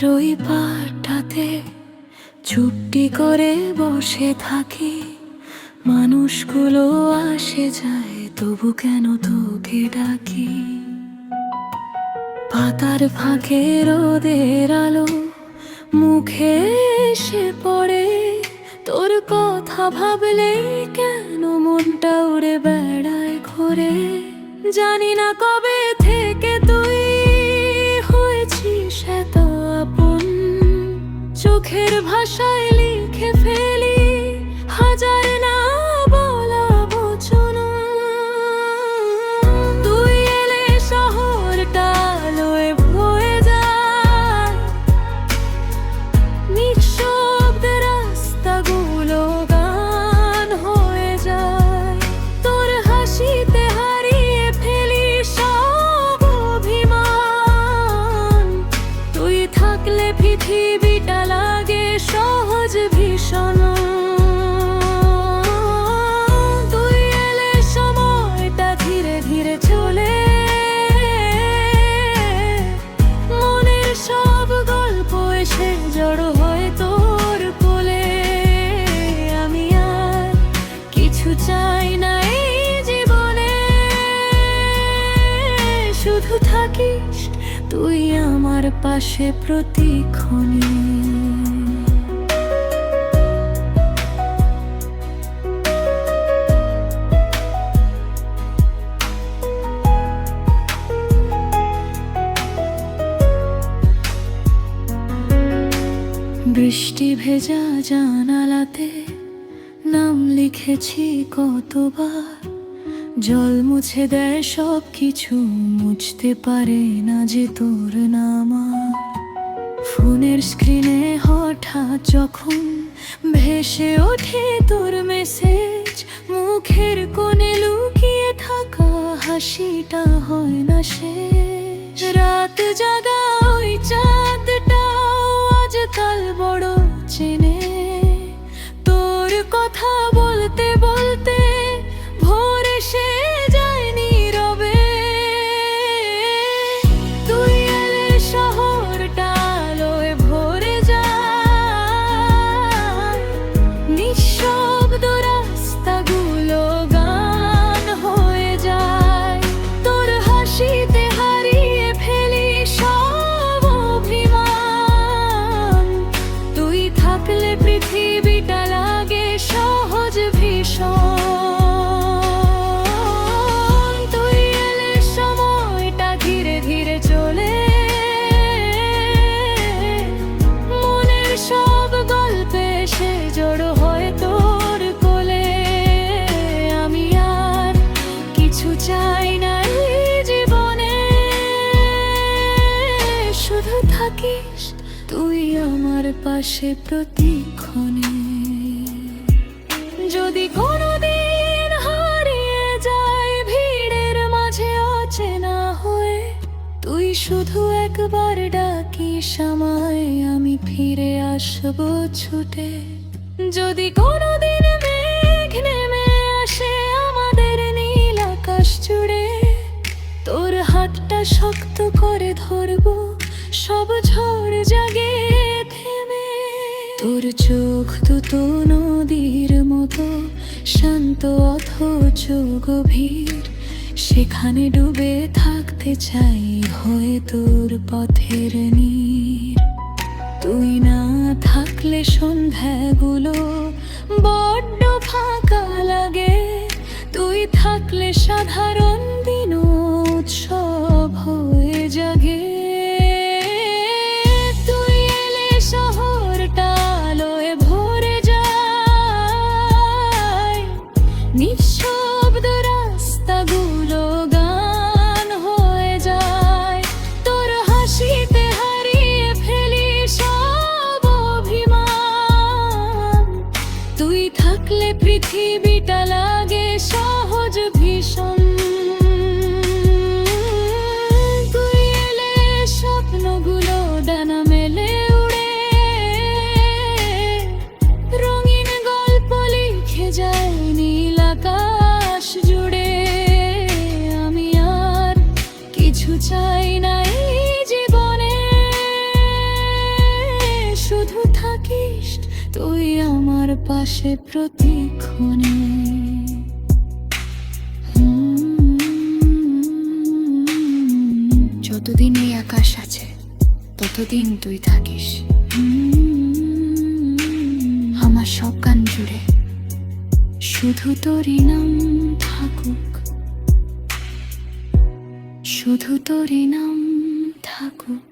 পথের ওই পাড়টাতে চুপটি করে বসে থাকি। মানুষগুলো আসে যায়, তবু কেন তোকে ডাকি। পাতার ফাঁকে রোদের আলো মুখে এসে পড়ে, তোর কথা ভাবলে কেন মনটা উড়ে বেড়ায় ঘোরে। জানি না কবে থেকে তুই হয়েছিস এত আপন, চোখের ভাষায় লিখে ফেলি হাজার না বলা বচন। তুই এলে শহরটা আলোয় ভরে যায়, নিঃশব্দ রাস্তাগুলো গান হয়ে যায়। তোর হাসিতে হারিয়ে ফেলি সব অভিমান, তুই থাকলে পৃথিবীটা লাগে সহজ ভীষণ। তুই এলে সময়টা ধীরে ধীরে চলে, মনের সব গল্প এসে জড়ো হয় তোর কোলে। আমি আর কিছু চাই না এই জীবনে, শুধু থাকিস তুই আমার পাশে প্রতিক্ষণে। বৃষ্টি ভেজা জানালাতে নাম লিখেছি কতবার, জল মুছে দেয় সব কিছু, মুছতে পারে না যে তোর নাম। ফোনের স্ক্রিনে হঠাৎ যখন ভেসে ওঠে তোর মেসেজ, মুখের কোণে লুকিয়ে থাকা হাসিটা হয় না শেষ। রাত জাগা ওই চাঁদটাও আজকাল বড় চেনে, তোর কথা বলতে বলতে ভোর এসে যায় নীরবে। তুই এলে শহরটা আলোয় ভরে যায়, নিঃশব্দ রাস্তাগুলো গান হয়ে যায়। তোর হাসিতে হারিয়ে ফেলি সব অভিমান, তুই থাকলে পৃথিবীটা লাগে সহজ ভীষণ। তুই এলে সময়টা ধীরে ধীরে চলে, মনের সব গল্পে সে জড়ো হয় তোর কোলে। আমি আর কিছু চাই না এই জীবনে, শুধু থাকিস তুই আমার পাশে প্রতিক্ষণে। যদি কোনোদিন হারিয়ে যায় ভিড়ের মাঝে অচেনা হয়ে, তুই শুধু একবার ডাকিস আমায়, আমি ফিরে আসবো ছুটে। যদি কোনোদিন মেঘ নেমে আসে আমাদের নীল আকাশ জুড়ে, তোর হাতটা শক্ত করে ধরবো, সব ঝড় জাগে থেমে। তোর চোখ দুটো নদীর মতো শান্ত অথচ গভীর, সেখানে ডুবে থাকতে চাই হয়ে তোর পথের নীর। তুই না থাকলে সন্ধ্যাগুলো বড্ড ফাঁকা লাগে, তুই থাকলে সাধারণ দিন উৎসব হয়ে জাগে। তুই এলে শহরটা আলোয় ভরে যায়, নিঃশব্দ রাস্তাগুলো গান হয়ে যায়। তোর হাসিতে হারিয়ে ফেলি সব অভিমান, তুই থাকলে পৃথিবীটা লাগে সহজ ভীষণ। তুই এলে স্বপ্নগুলো ডানা মেলে উড়ে, রঙিন গল্প লিখে যায় নীল আকাশ জুড়ে। আমি আর কিছু চাই না এই জীবনে, তুই আমার পাশে প্রতিক্ষণে। যতদিন এই আকাশ আছে ততদিন তুই থাকিস আমার সব গান জুড়ে। শুধু তোরই নাম থাকুক, শুধু তোরই নাম থাকুক।